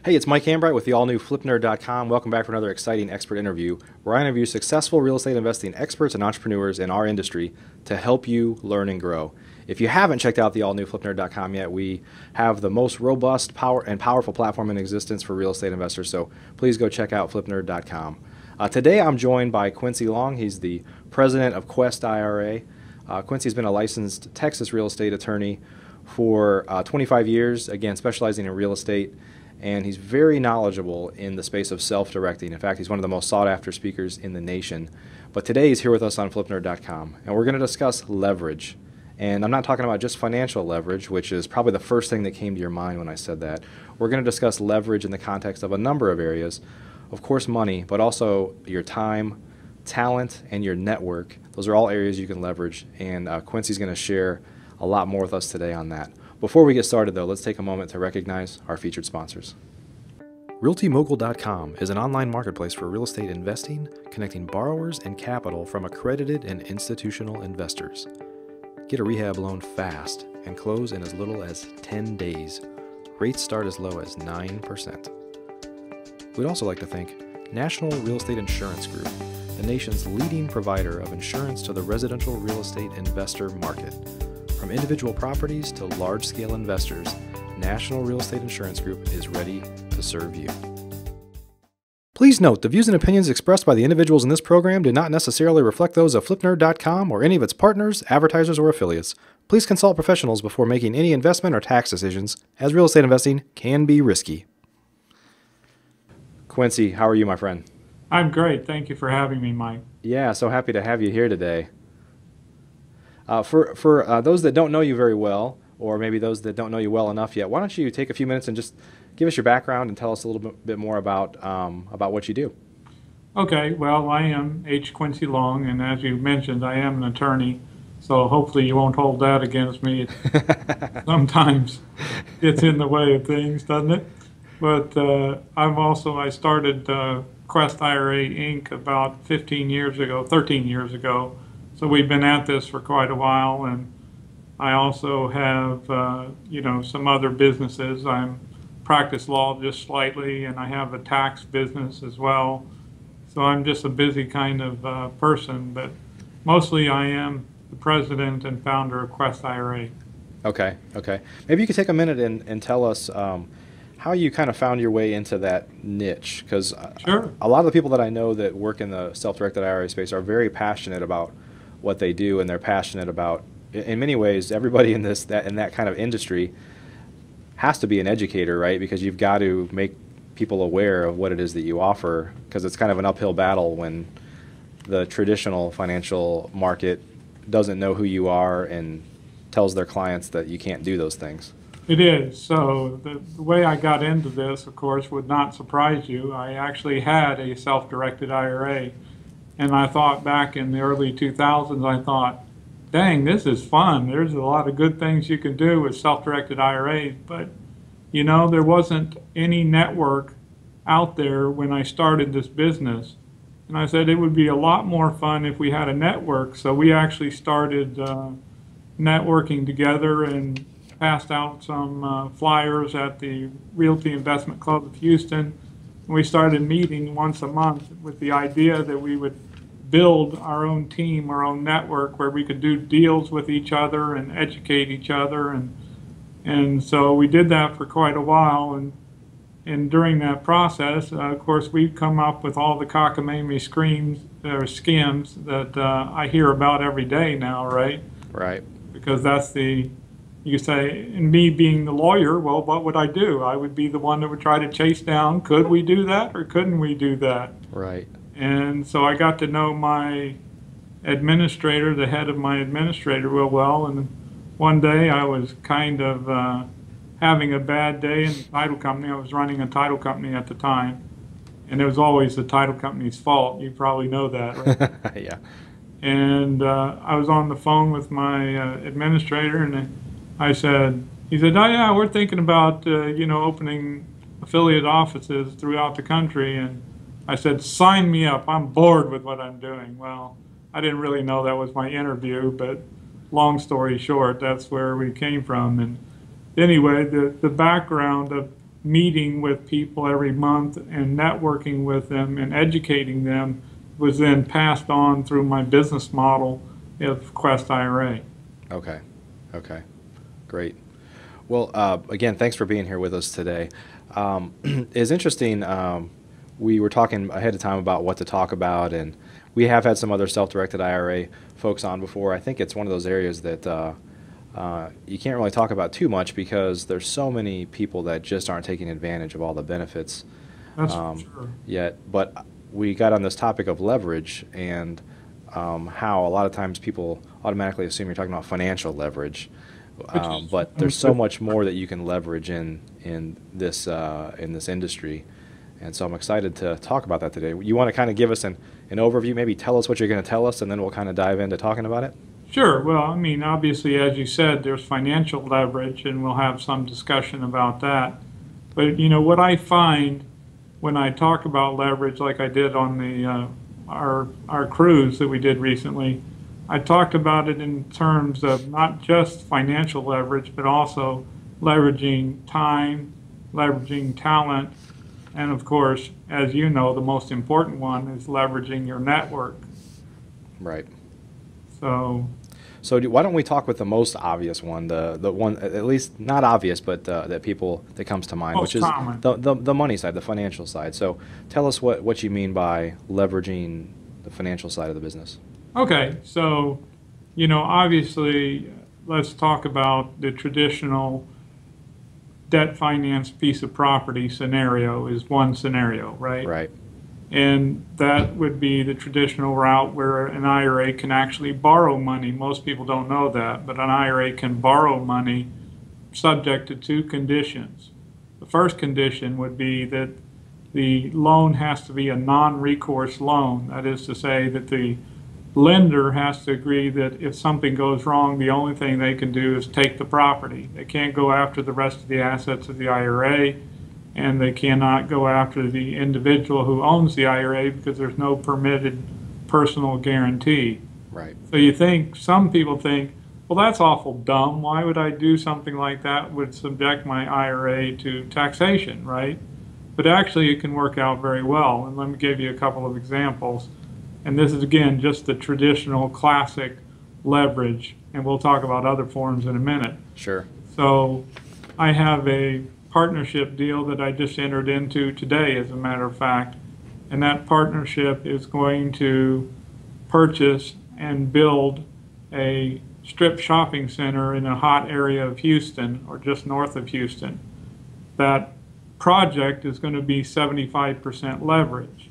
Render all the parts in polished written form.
Hey, it's Mike Ambright with the all-new FlipNerd.com. Welcome back for another exciting expert interview where I interview successful real estate investing experts and entrepreneurs in our industry to help you learn and grow. If you haven't checked out the all-new FlipNerd.com yet, we have the most robust, powerful platform in existence for real estate investors, so please go check out FlipNerd.com. Today I'm joined by Quincy Long. He's the president of Quest IRA. Quincy's been a licensed Texas real estate attorney for 25 years, again, specializing in real estate. And he's very knowledgeable in the space of self-directing. In fact, he's one of the most sought-after speakers in the nation. But today he's here with us on FlipNerd.com, and we're going to discuss leverage. And I'm not talking about just financial leverage, which is probably the first thing that came to your mind when I said that. We're going to discuss leverage in the context of a number of areas. Of course, money, but also your time, talent, and your network. Those are all areas you can leverage, and Quincy's going to share a lot more with us today on that. Before we get started, though, let's take a moment to recognize our featured sponsors. RealtyMogul.com is an online marketplace for real estate investing, connecting borrowers and capital from accredited and institutional investors. Get a rehab loan fast and close in as little as 10 days. Rates start as low as 9%. We'd also like to thank National Real Estate Insurance Group, the nation's leading provider of insurance to the residential real estate investor market. From individual properties to large-scale investors, National Real Estate Insurance Group is ready to serve you. Please note, the views and opinions expressed by the individuals in this program do not necessarily reflect those of FlipNerd.com or any of its partners, advertisers, or affiliates. Please consult professionals before making any investment or tax decisions, as real estate investing can be risky. Quincy, how are you, my friend? I'm great. Thank you for having me, Mike. Yeah, so happy to have you here today. For those that don't know you very well, or maybe those that don't know you well enough yet, why don't you take a few minutes and just give us your background and tell us a little bit more about what you do. Okay, well, I am H. Quincy Long, and as you mentioned, I am an attorney, so hopefully you won't hold that against me. It sometimes gets in the way of things, doesn't it? But I started Quest IRA Inc. about 13 years ago. So we've been at this for quite a while, and I also have, some other businesses. I practice law just slightly, and I have a tax business as well. So I'm just a busy kind of person, but mostly I am the president and founder of Quest IRA. Okay. Maybe you could take a minute and tell us how you kind of found your way into that niche, because Sure. A lot of the people that I know that work in the self-directed IRA space are very passionate about what they do, and they're passionate about, in many ways, everybody in that kind of industry has to be an educator, right? Because you've got to make people aware of what it is that you offer, because it's kind of an uphill battle when the traditional financial market doesn't know who you are and tells their clients that you can't do those things. It is. So the way I got into this, of course, would not surprise you. I actually had a self-directed IRA. And I thought back in the early 2000s, I thought, dang, this is fun. There's a lot of good things you can do with self-directed IRAs. But, there wasn't any network out there when I started this business. And I said it would be a lot more fun if we had a network. So we actually started networking together and passed out some flyers at the Realty Investment Club of Houston. We started meeting once a month with the idea that we would build our own team, our own network, where we could do deals with each other and educate each other. And so we did that for quite a while. And during that process, of course, we've come up with all the cockamamie schemes that I hear about every day now, right? Right. Because that's you say, and me being the lawyer, well, what would I do? I would be the one that would try to chase down, could we do that or couldn't we do that? Right. And so I got to know my administrator, the head of my administrator, real well. And one day I was kind of having a bad day in the title company. I was running a title company at the time. And it was always the title company's fault. You probably know that, right? Yeah. And I was on the phone with my administrator, and he said, oh yeah, we're thinking about, opening affiliate offices throughout the country. And I said, sign me up. I'm bored with what I'm doing. Well, I didn't really know that was my interview, but long story short, that's where we came from. And anyway, the background of meeting with people every month and networking with them and educating them was then passed on through my business model of Quest IRA. Okay. Okay. Great. Well, again, thanks for being here with us today. It's interesting. We were talking ahead of time about what to talk about, and we have had some other self-directed IRA folks on before. I think it's one of those areas that you can't really talk about too much because there's so many people that just aren't taking advantage of all the benefits That's for sure. yet. But we got on this topic of leverage and how a lot of times people automatically assume you're talking about financial leverage. But there's so much more that you can leverage in this industry, and so I'm excited to talk about that today. You want to kind of give us an overview, maybe tell us what you're going to tell us, and then we'll kind of dive into talking about it? Sure. Well, I mean, obviously, as you said, there's financial leverage, and we'll have some discussion about that. But, what I find when I talk about leverage, like I did on the our cruise that we did recently, I talked about it in terms of not just financial leverage, but also leveraging time, leveraging talent, and of course, as you know, the most important one is leveraging your network. Right. So why don't we talk with the most obvious one, the one, at least not obvious, but that comes to mind, which is the money side, the financial side. So tell us what you mean by leveraging the financial side of the business. Okay, so, obviously, let's talk about the traditional debt finance piece of property scenario is one scenario, right? Right. And that would be the traditional route where an IRA can actually borrow money. Most people don't know that, but an IRA can borrow money subject to two conditions. The first condition would be that the loan has to be a non-recourse loan. That is to say that the lender has to agree that if something goes wrong, the only thing they can do is take the property. They can't go after the rest of the assets of the IRA, and they cannot go after the individual who owns the IRA because there's no permitted personal guarantee. Right. So some people think, well, that's awful dumb. Why would I do something like that would subject my IRA to taxation, right? But actually it can work out very well. And let me give you a couple of examples. And this is, again, just the traditional classic leverage, and we'll talk about other forms in a minute. Sure. So I have a partnership deal that I just entered into today, as a matter of fact, and that partnership is going to purchase and build a strip shopping center in a hot area of Houston, or just north of Houston. That project is going to be 75% leverage.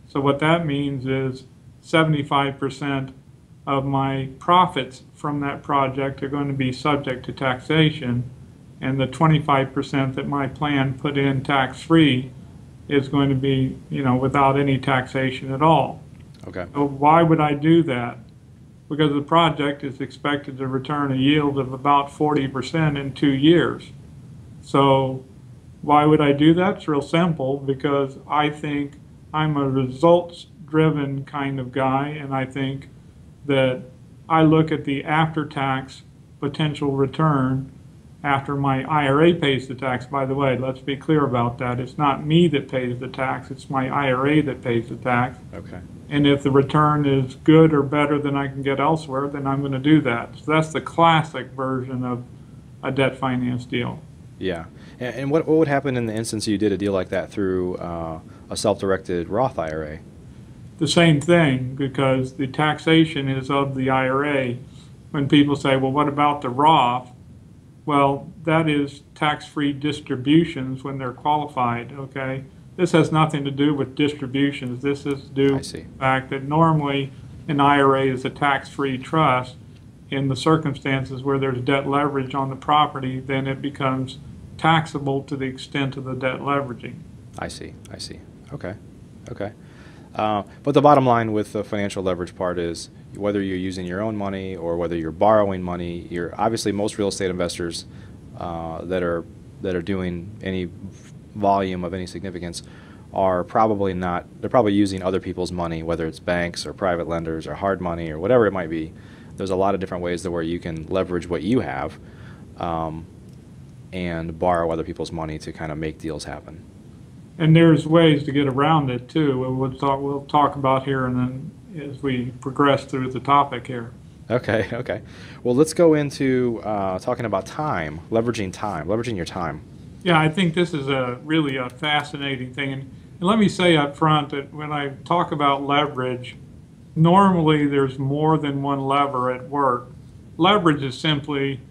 So what that means is 75% of my profits from that project are going to be subject to taxation, and the 25% that my plan put in tax-free is going to be, without any taxation at all. Okay. So why would I do that? Because the project is expected to return a yield of about 40% in 2 years. So why would I do that? It's real simple, because I think I'm a results-driven kind of guy, and I think that I look at the after-tax potential return after my IRA pays the tax. By the way, let's be clear about that. It's not me that pays the tax, it's my IRA that pays the tax. Okay. And if the return is good or better than I can get elsewhere, then I'm going to do that. So that's the classic version of a debt finance deal. Yeah. And what would happen in the instance you did a deal like that through a self-directed Roth IRA? The same thing, because the taxation is of the IRA. When people say, well, what about the Roth? Well, that is tax-free distributions when they're qualified, okay? This has nothing to do with distributions. This is due to the fact that normally an IRA is a tax-free trust. In the circumstances where there's debt leverage on the property, then it becomes taxable to the extent of the debt leveraging. I see. Okay. But the bottom line with the financial leverage part is whether you're using your own money or whether you're borrowing money, obviously most real estate investors that are doing any volume of any significance are probably not, they're probably using other people's money, whether it's banks or private lenders or hard money or whatever it might be. there's a lot of different ways to where you can leverage what you have and borrow other people's money to kind of make deals happen. And there's ways to get around it too. We'll talk about here and then as we progress through the topic here. Okay, okay. Well, let's go into talking about time, leveraging your time. Yeah, I think this is really a fascinating thing. And let me say up front that when I talk about leverage, normally there's more than one lever at work. Leverage is simply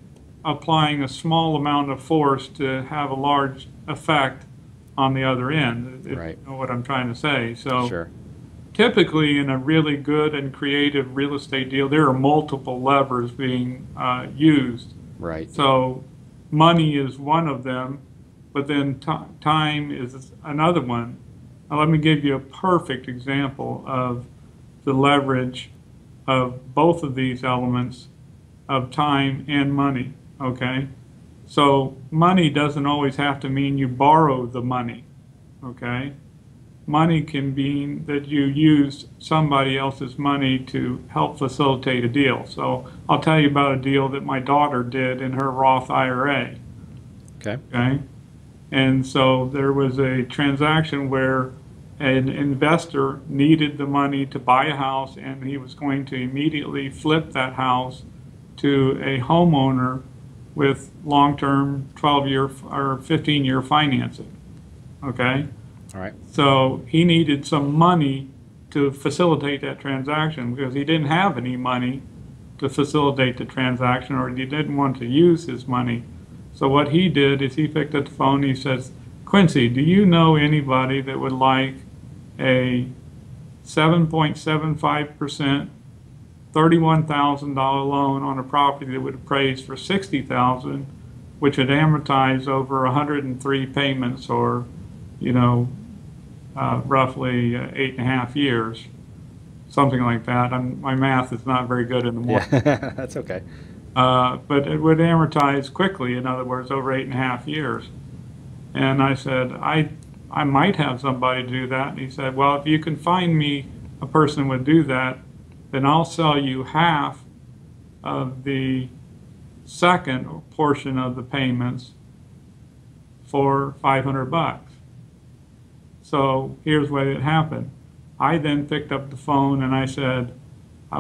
applying a small amount of force to have a large effect on the other end, if Right. you know what I'm trying to say. So Sure. typically in a really good and creative real estate deal, there are multiple levers being used. Right. So money is one of them, but then time is another one. Now, let me give you a perfect example of the leverage of both of these elements of time and money, okay? So money doesn't always have to mean you borrow the money, okay? Money can mean that you use somebody else's money to help facilitate a deal. So I'll tell you about a deal that my daughter did in her Roth IRA, Okay. okay? And so there was a transaction where an investor needed the money to buy a house, and he was going to immediately flip that house to a homeowner with long-term 12-year or 15-year financing, okay? All right. So he needed some money to facilitate that transaction because he didn't have any money to facilitate the transaction, or he didn't want to use his money. So what he did is he picked up the phone and he says, Quincy, do you know anybody that would like a 7.75% $31,000 loan on a property that would appraise for $60,000, which would amortize over 103 payments, or, you know, roughly 8.5 years, something like that. My math is not very good in the morning. Yeah, that's okay. But it would amortize quickly, in other words, over 8.5 years. And I said, I might have somebody do that. And he said, well, if you can find me a person who would do that, then I'll sell you half of the second portion of the payments for $500. So here's what had happened. I then picked up the phone and I said,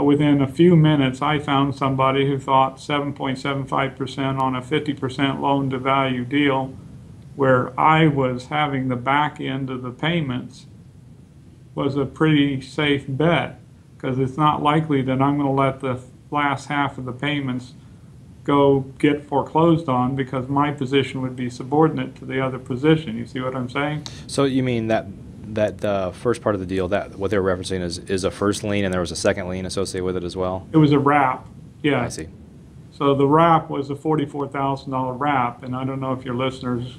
within a few minutes, I found somebody who thought 7.75% on a 50% loan to value deal, where I was having the back end of the payments, was a pretty safe bet, because it's not likely that I'm going to let the last half of the payments go get foreclosed on, because my position would be subordinate to the other position. You see what I'm saying? So you mean that first part of the deal, that what they're referencing is a first lien, and there was a second lien associated with it as well? It was a wrap, yeah. I see. So the wrap was a $44,000 wrap, and I don't know if your listeners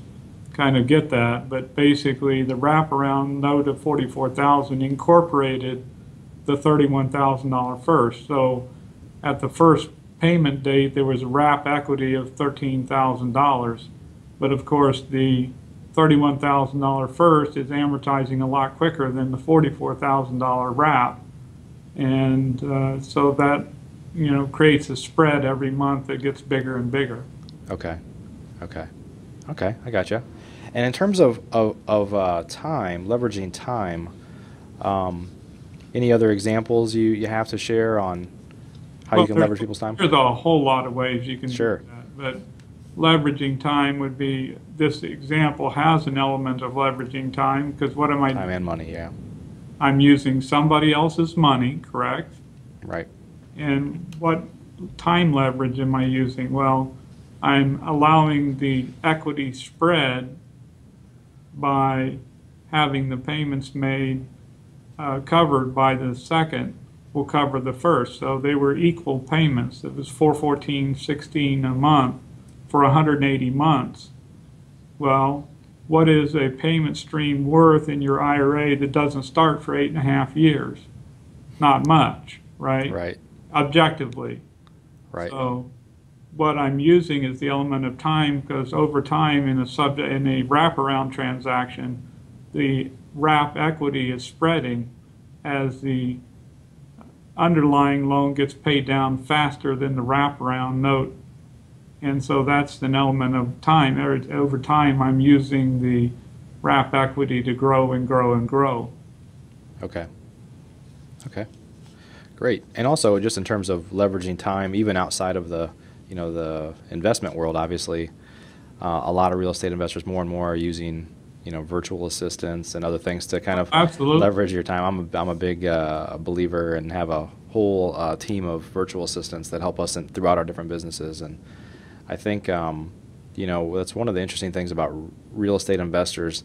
kind of get that, but basically the wraparound note of $44,000 incorporated the $31,000 first. So at the first payment date, there was a wrap equity of $13,000, but of course the $31,000 first is amortizing a lot quicker than the $44,000 wrap, and so that, you know, creates a spread every month that gets bigger and bigger. Okay, okay, okay. I gotcha. And in terms of time, leveraging time, any other examples you have to share on how you can leverage people's time? There's a whole lot of ways you can Sure. do that, but leveraging time would be, this example has an element of leveraging time, because what am I Time doing? and money, yeah. I'm using somebody else's money, correct? Right. And what time leverage am I using? Well, I'm allowing the equity spread by having the payments made covered by the second will cover the first. So they were equal payments. It was $414.16 a month for 180 months. Well, what is a payment stream worth in your IRA that doesn't start for 8.5 years? Not much, right? Right. Objectively. Right. So what I'm using is the element of time, because over time in a wraparound transaction, the wrap equity is spreading as the underlying loan gets paid down faster than the wraparound note. And so that's an element of time. Over time, I'm using the wrap equity to grow and grow and grow. Okay. Okay. Great. And also, just in terms of leveraging time, even outside of the, the investment world, obviously, a lot of real estate investors more and more are using, virtual assistants and other things to kind of Absolutely. leverage your time. I'm a big believer and have a whole team of virtual assistants that help us throughout our different businesses. And I think, that's one of the interesting things about real estate investors.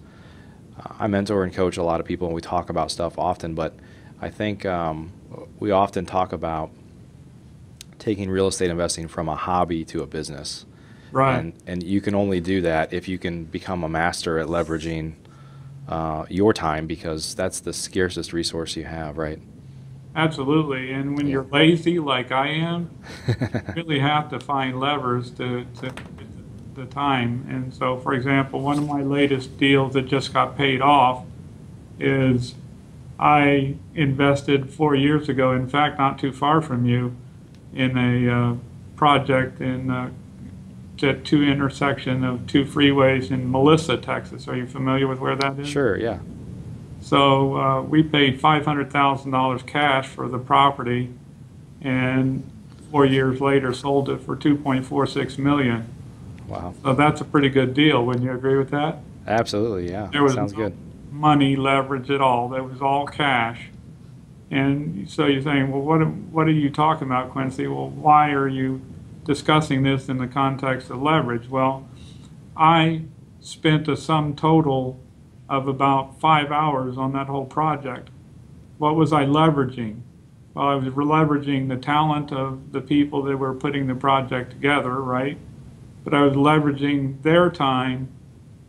I mentor and coach a lot of people, and we talk about stuff often, but I think we often talk about taking real estate investing from a hobby to a business. Right. And you can only do that if you can become a master at leveraging your time, because that's the scarcest resource you have, right? Absolutely. And when you're lazy like I am, you really have to find levers to get the time. And so, for example, one of my latest deals that just got paid off is I invested 4 years ago, in fact, not too far from you, in a project in at two intersection of two freeways in Melissa, Texas. Are you familiar with where that is? Sure, yeah. So we paid $500,000 cash for the property, and 4 years later sold it for $2.46 million. Wow. So that's a pretty good deal. Wouldn't you agree with that? Absolutely, yeah. There was Sounds no good. money leverage at all. That was all cash. And so you're saying, well, what are you talking about, Quincy? Well, why are you discussing this in the context of leverage? Well, I spent a sum total of about 5 hours on that whole project. What was I leveraging? Well, I was leveraging the talent of the people that were putting the project together, right? But I was leveraging their time,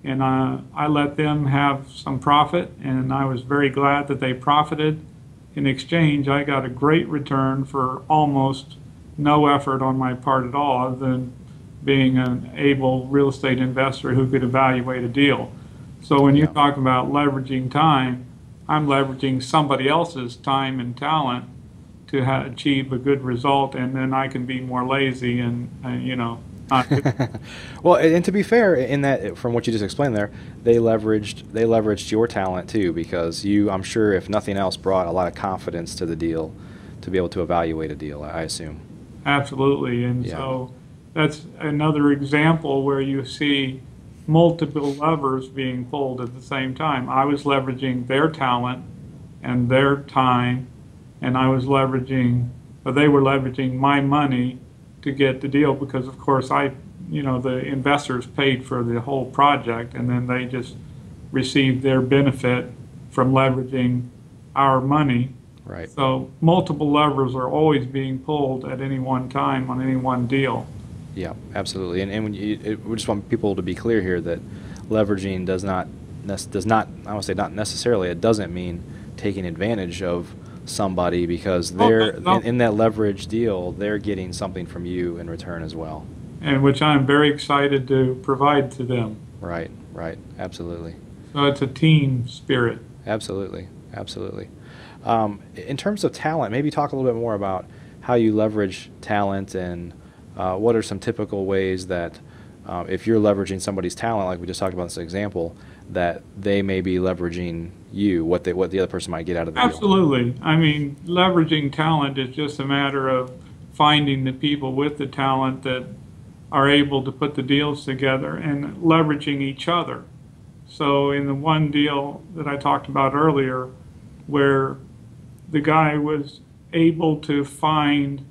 and I let them have some profit, and I was very glad that they profited. In exchange, I got a great return for almost no effort on my part at all, other than being an able real estate investor who could evaluate a deal. So when you talk about leveraging time, I'm leveraging somebody else's time and talent to achieve a good result, and then I can be more lazy and not. Well, and to be fair, in that, from what you just explained there, they leveraged your talent too, because you, I'm sure, if nothing else, brought a lot of confidence to the deal to be able to evaluate a deal, I assume. Absolutely, and so that's another example where you see multiple levers being pulled at the same time. I was leveraging their talent and their time, and I was leveraging, or they were leveraging my money to get the deal, because of course the investors paid for the whole project, and then they just received their benefit from leveraging our money. Right. So multiple levers are always being pulled at any one time on any one deal. Yeah, absolutely. And when we just want people to be clear here that leveraging does not, I would say not necessarily, it doesn't mean taking advantage of somebody, because they're in that leverage deal, they're getting something from you in return as well. And which I'm very excited to provide to them. Right, right, absolutely. So it's a team spirit. Absolutely, absolutely. In terms of talent, maybe talk a little bit more about how you leverage talent, and what are some typical ways that if you're leveraging somebody's talent, like we just talked about in this example, that they may be leveraging you, what the other person might get out of the deal. Absolutely. I mean, leveraging talent is just a matter of finding the people with the talent that are able to put the deals together and leveraging each other. So in the one deal that I talked about earlier, where the guy was able to find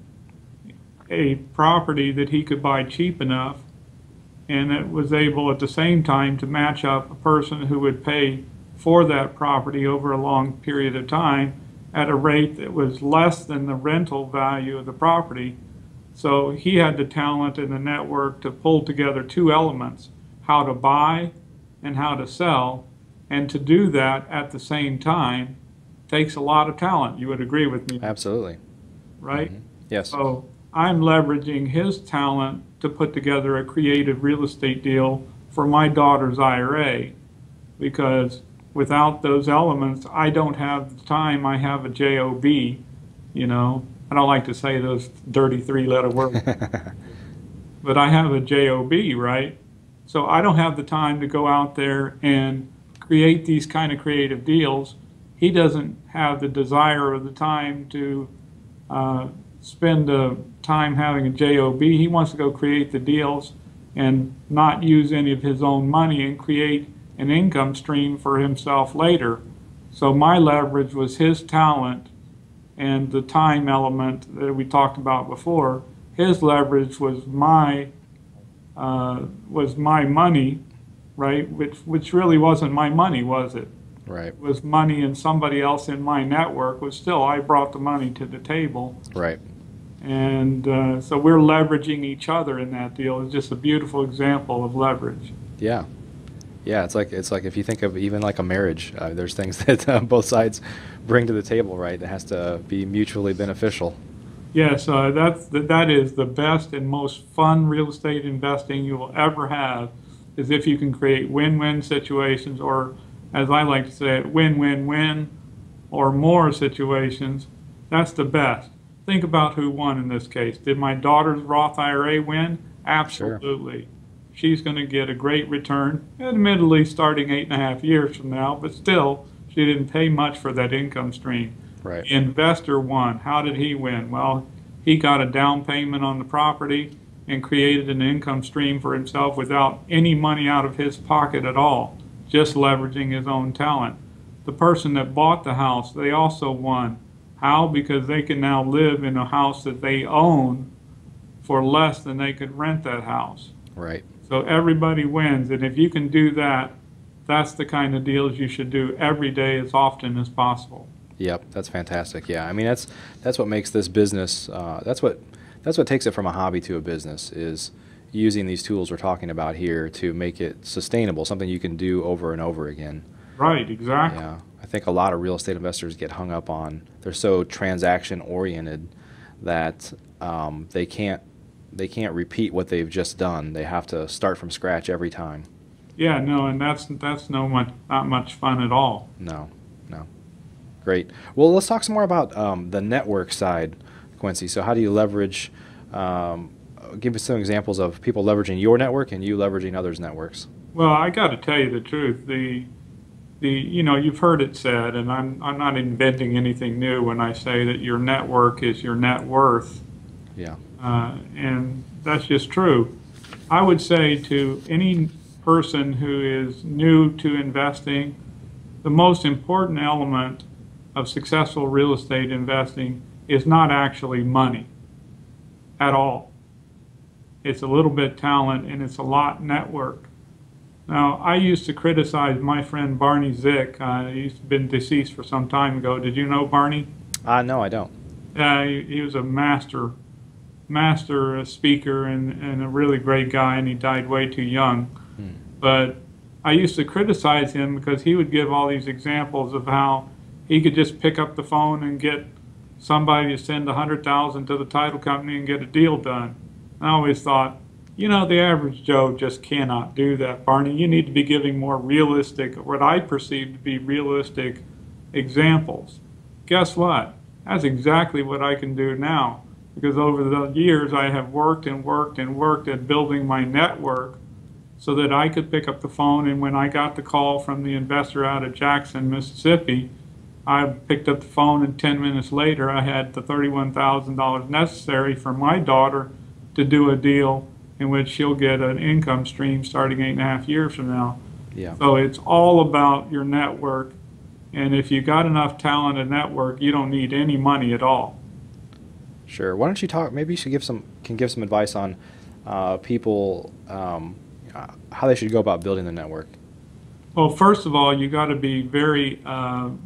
a property that he could buy cheap enough, and it was able at the same time to match up a person who would pay for that property over a long period of time at a rate that was less than the rental value of the property. So he had the talent and the network to pull together two elements, how to buy and how to sell, and to do that at the same time takes a lot of talent. You would agree with me? Absolutely. Right? Mm-hmm. Yes. So I'm leveraging his talent to put together a creative real estate deal for my daughter's IRA, because without those elements, I don't have the time. I have a job, I don't like to say those dirty three-letter words, but I have a job, right? So I don't have the time to go out there and create these kind of creative deals. He doesn't have the desire or the time to spend the time having a job. He wants to go create the deals and not use any of his own money and create an income stream for himself later. So my leverage was his talent and the time element that we talked about before. His leverage was my money, right? Which really wasn't my money, was it? Right. It was money and somebody else in my network. Was still, I brought the money to the table. Right. And so we're leveraging each other in that deal. It's just a beautiful example of leverage. Yeah. Yeah, it's like if you think of even like a marriage, there's things that both sides bring to the table, right? It has to be mutually beneficial. Yes, that is the best and most fun real estate investing you will ever have, is if you can create win-win situations, or as I like to say it, win-win-win or more situations. That's the best. Think about who won in this case. Did my daughter's Roth IRA win? Absolutely. Sure. She's going to get a great return, admittedly starting 8.5 years from now, but still, she didn't pay much for that income stream. Right. The investor won. How did he win? Well, he got a down payment on the property and created an income stream for himself without any money out of his pocket at all, just leveraging his own talent. The person that bought the house, they also won. How? Because they can now live in a house that they own for less than they could rent that house. Right. So everybody wins, and if you can do that, that's the kind of deals you should do every day as often as possible. Yep, that's fantastic. Yeah, I mean that's what makes this business. That's what takes it from a hobby to a business, is using these tools we're talking about here to make it sustainable, something you can do over and over again. Right. Exactly. Yeah, I think a lot of real estate investors get hung up on, they're so transaction oriented that they can't repeat what they've just done. They have to start from scratch every time. Yeah, no, and that's not much fun at all. No. Great. Well, let's talk some more about the network side, Quincy. So how do you leverage, give us some examples of people leveraging your network and you leveraging others' networks. Well, I got to tell you the truth. You've heard it said, and I'm not inventing anything new when I say that your network is your net worth. Yeah. And that's just true. I would say to any person who is new to investing, the most important element of successful real estate investing is not actually money at all. It's a little bit talent, and it's a lot network. Now, I used to criticize my friend Barney Zick. He's been deceased for some time ago. Did you know Barney? No, I don't. He was a master speaker and a really great guy, and he died way too young. But I used to criticize him because he would give all these examples of how he could just pick up the phone and get somebody to send $100,000 to the title company and get a deal done. I always thought, the average Joe just cannot do that, Barney. You need to be giving more realistic, what I perceive to be realistic examples. Guess what? That's exactly what I can do now, because over the years I have worked and worked and worked at building my network so that I could pick up the phone, and when I got the call from the investor out of Jackson, Mississippi, I picked up the phone, and 10 minutes later I had the $31,000 necessary for my daughter to do a deal in which she'll get an income stream starting 8.5 years from now. Yeah. So it's all about your network, and if you got enough talent and network, you don't need any money at all. Sure. Why don't you talk? Maybe you should give some advice on people how they should go about building the network. Well, first of all, you got to be very upfront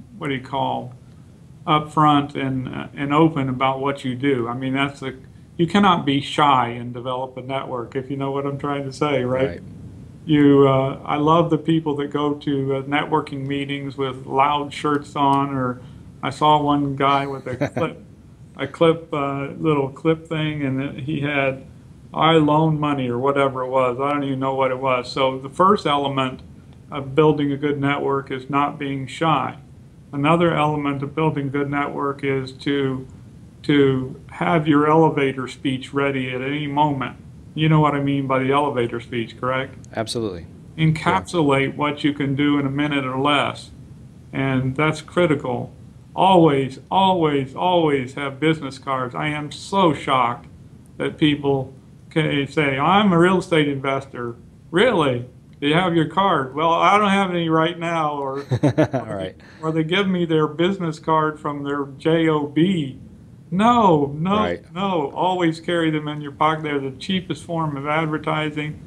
and open about what you do. I mean, you cannot be shy and develop a network, if you know what I'm trying to say, right? I love the people that go to networking meetings with loud shirts on, or I saw one guy with a little clip thing, and he had "I loan money" or whatever it was. I don't even know what it was. So the first element of building a good network is not being shy. Another element of building a good network is to to have your elevator speech ready at any moment. You know what I mean by the elevator speech, correct? Absolutely. Yeah. Encapsulate what you can do in a minute or less. And that's critical. Always, always, always have business cards. I am so shocked that people can say, I'm a real estate investor. Really? Do you have your card? Well, I don't have any right now. Or, All right. or they give me their business card from their job. No, no, Right. no. Always carry them in your pocket. They're the cheapest form of advertising.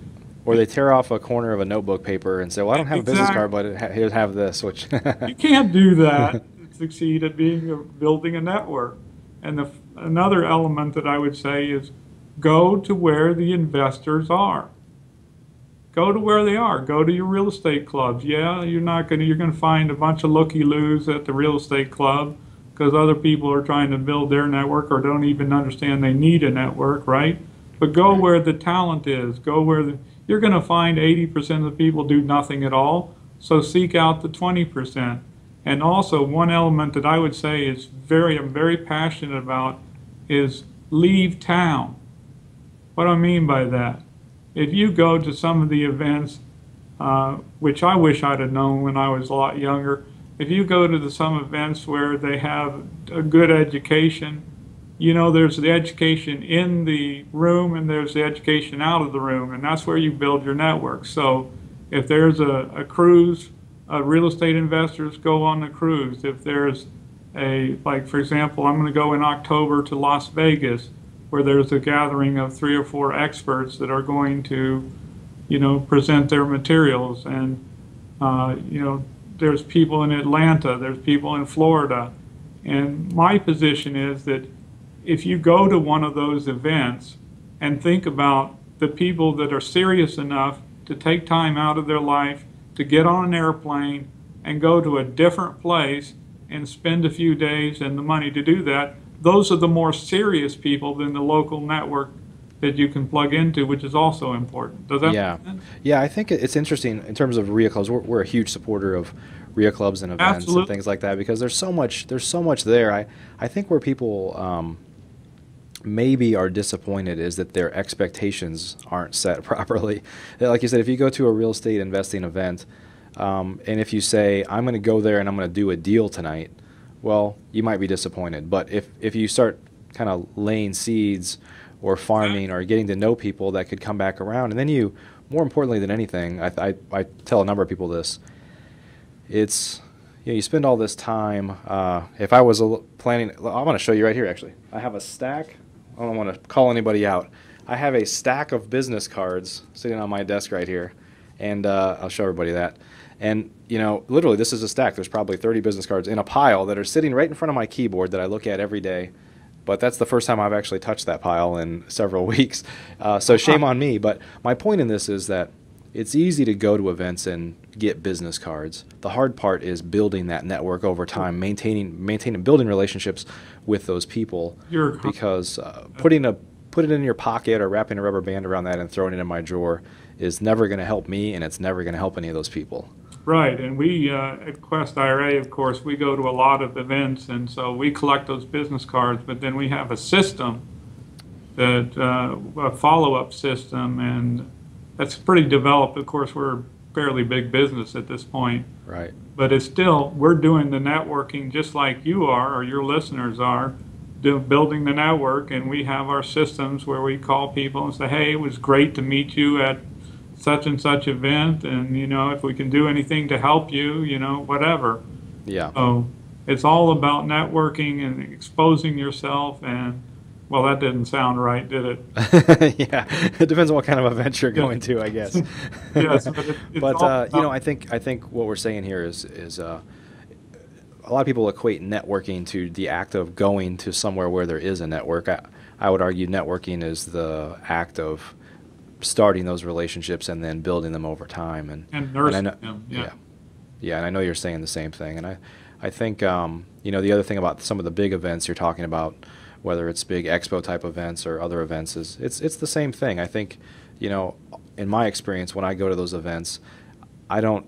Or they tear off a corner of a notebook paper and say, well, I don't have a business card, Exactly. but here, have this, which You can't do that to succeed at building a network. And another element that I would say is go to where the investors are. Go to where they are. Go to your real estate clubs. Yeah, you're going to find a bunch of looky-loos at the real estate club because other people are trying to build their network or don't even understand they need a network, right? But go where the talent is. Go where you're going to find 80% of the people do nothing at all. So seek out the 20%. And also one element that I would say I'm very passionate about is leave town. What do I mean by that? If you go to some of the events, which I wish I'd have known when I was a lot younger, if you go to some events where they have a good education, you know, there's the education in the room and there's the education out of the room, and that's where you build your network. So if there's a cruise, real estate investors go on the cruise. If there's like for example, I'm going to go in October to Las Vegas, where there's a gathering of 3 or 4 experts that are going to, you know, present their materials. And, you know, there's people in Atlanta, there's people in Florida. And my position is that if you go to one of those events and think about the people that are serious enough to take time out of their life to get on an airplane and go to a different place and spend a few days and the money to do that, those are the more serious people than the local network that you can plug into, which is also important. Does that Yeah. make sense? Yeah, I think it's interesting in terms of RIA clubs. We're a huge supporter of RIA clubs and events and Absolutely. things like that because there's so much there. I think where people maybe are disappointed is that their expectations aren't set properly. Like you said, if you go to a real estate investing event, and if you say, I'm going to go there and I'm going to do a deal tonight, well, you might be disappointed. But if you start kind of laying seeds or farming or getting to know people that could come back around, and then you, more importantly than anything, I tell a number of people this, it's, you know, you spend all this time, if I was planning, I'm going to show you right here actually. I have a stack, I don't want to call anybody out. I have a stack of business cards sitting on my desk right here, and I'll show everybody that. And, you know, literally this is a stack. There's probably 30 business cards in a pile that are sitting right in front of my keyboard that I look at every day. But that's the first time I've actually touched that pile in several weeks. So shame on me. But my point in this is that it's easy to go to events and get business cards. The hard part is building that network over time, maintaining, building relationships with those people. Because put it in your pocket or wrapping a rubber band around that and throwing it in my drawer is never going to help me, and it's never going to help any of those people. Right, and we at Quest IRA, of course, we go to a lot of events, and so we collect those business cards, but then we have a system, that a follow-up system, and that's pretty developed. Of course, we're a fairly big business at this point. Right. But it's still, we're doing the networking just like you are, or your listeners are, building the network, and we have our systems where we call people and say, hey, it was great to meet you at such and such event, and you know, if we can do anything to help you, you know, whatever. Yeah. So it's all about networking and exposing yourself, and well, that didn't sound right, did it? Yeah, it depends on what kind of event you're going to, I guess. Yes, but it's you know, I think what we're saying here is a lot of people equate networking to the act of going to somewhere where there is a network. I would argue networking is the act of starting those relationships and then building them over time. and nursing and them. Yeah, and I know you're saying the same thing. And I think you know, the other thing about some of the big events you're talking about, whether it's big expo type events or other events, is it's the same thing. I think, you know, in my experience, when I go to those events, I don't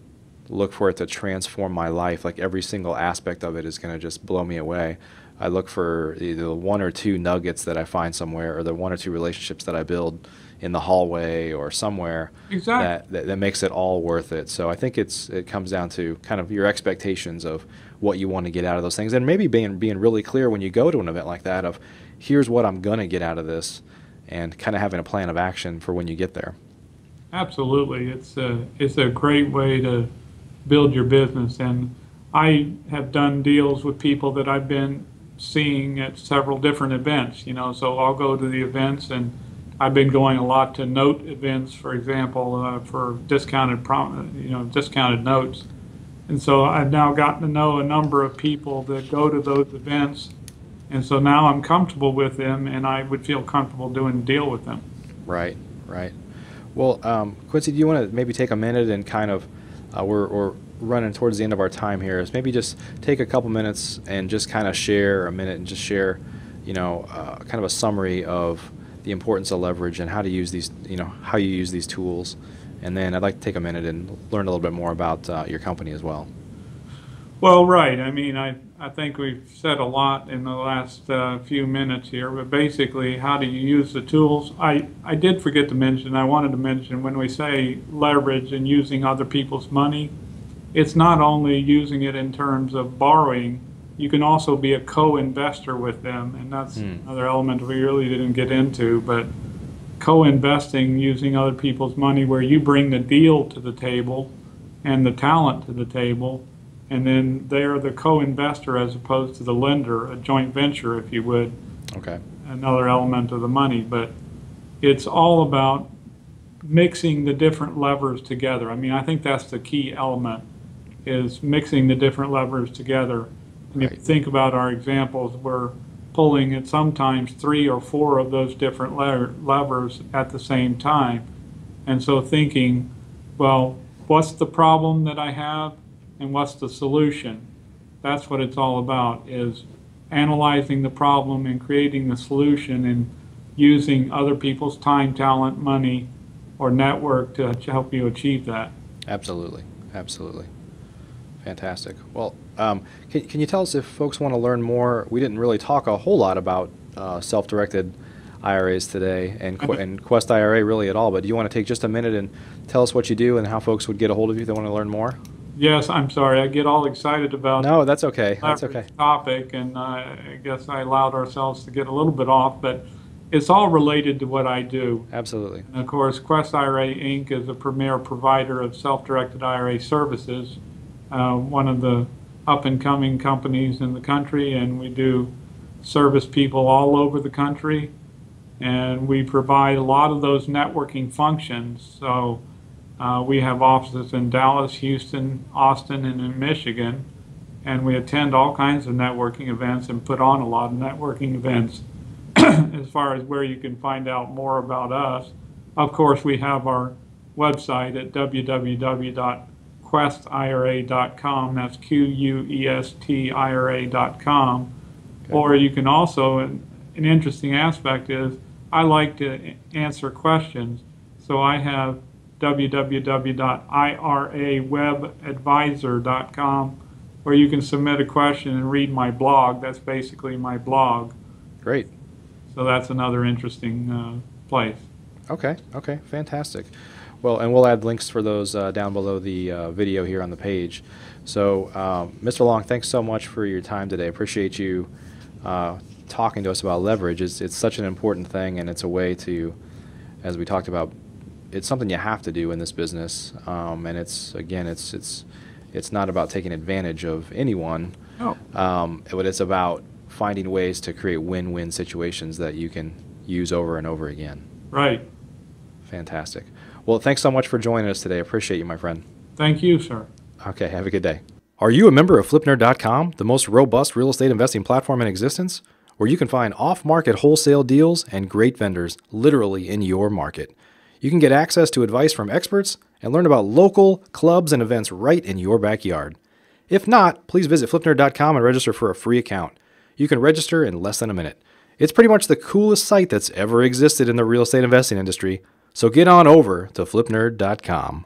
look for it to transform my life. Like every single aspect of it is going to just blow me away. I look for the one or two nuggets that I find somewhere, or the one or two relationships that I build in the hallway or somewhere. Exactly. that makes it all worth it. So I think it comes down to kind of your expectations of what you want to get out of those things, and maybe being really clear when you go to an event like that of, here's what I'm going to get out of this, and kind of having a plan of action for when you get there. Absolutely. It's a great way to build your business. And I have done deals with people that I've been seeing at several different events, so I'll go to the events, and I've been going a lot to note events, for example, for discounted notes. And so I've now gotten to know a number of people that go to those events, and so now I'm comfortable with them, and I would feel comfortable doing a deal with them. Right, right. Well, Quincy, do you want to maybe take a minute and kind of, we're running towards the end of our time here, is maybe just take a couple minutes and just kind of share a minute and just share, kind of a summary of the importance of leverage and how to use these, how you use these tools. And then I'd like to take a minute and learn a little bit more about your company as well. Well, right. I mean, I think we've said a lot in the last few minutes here, but basically, how do you use the tools? I did forget to mention, I wanted to mention, when we say leverage and using other people's money, it's not only using it in terms of borrowing, you can also be a co-investor with them, and that's another element we really didn't get into, but co-investing using other people's money, where you bring the deal to the table and the talent to the table, and then they're the co-investor as opposed to the lender, a joint venture, if you would. Okay. Another element of the money, but it's all about mixing the different levers together. I mean, I think that's the key element, is mixing the different levers together. And if you think about our examples, we're pulling at sometimes 3 or 4 of those different levers at the same time. And so thinking, well, what's the problem that I have and what's the solution? That's what it's all about, is analyzing the problem and creating the solution, and using other people's time, talent, money, or network to help you achieve that. Absolutely. Absolutely. Fantastic. Well, can you tell us if folks want to learn more? We didn't really talk a whole lot about self-directed IRAs today, and Quest IRA really at all, but do you want to take just a minute and tell us what you do and how folks would get a hold of you if they want to learn more? Yes, I'm sorry. I get all excited about No, that's okay. That's okay. Topic, and I guess I allowed ourselves to get a little bit off, but it's all related to what I do. Absolutely. And of course, Quest IRA Inc. is a premier provider of self-directed IRA services, one of the up-and-coming companies in the country, and we do service people all over the country, and we provide a lot of those networking functions. So we have offices in Dallas, Houston, Austin, and in Michigan, and we attend all kinds of networking events and put on a lot of networking events. As far as where you can find out more about us, of course, we have our website at www.questira.com. That's QUESTIRA.com. Okay. Or you can also, an interesting aspect is, I like to answer questions, so I have www.irawebadvisor.com, where you can submit a question and read my blog. That's basically my blog. Great. So that's another interesting place. Okay, fantastic. Well, and we'll add links for those down below the video here on the page. So, Mr. Long, thanks so much for your time today. Appreciate you talking to us about leverage. It's such an important thing, and it's a way to, as we talked about, it's something you have to do in this business. And it's not about taking advantage of anyone. No. But it's about finding ways to create win-win situations that you can use over and over again. Right. Fantastic. Well, thanks so much for joining us today. Appreciate you, my friend. Thank you, sir. Okay, have a good day. Are you a member of FlipNerd.com, the most robust real estate investing platform in existence, where you can find off-market wholesale deals and great vendors literally in your market? You can get access to advice from experts and learn about local clubs and events right in your backyard. If not, please visit FlipNerd.com and register for a free account. You can register in less than a minute. It's pretty much the coolest site that's ever existed in the real estate investing industry, so get on over to FlipNerd.com.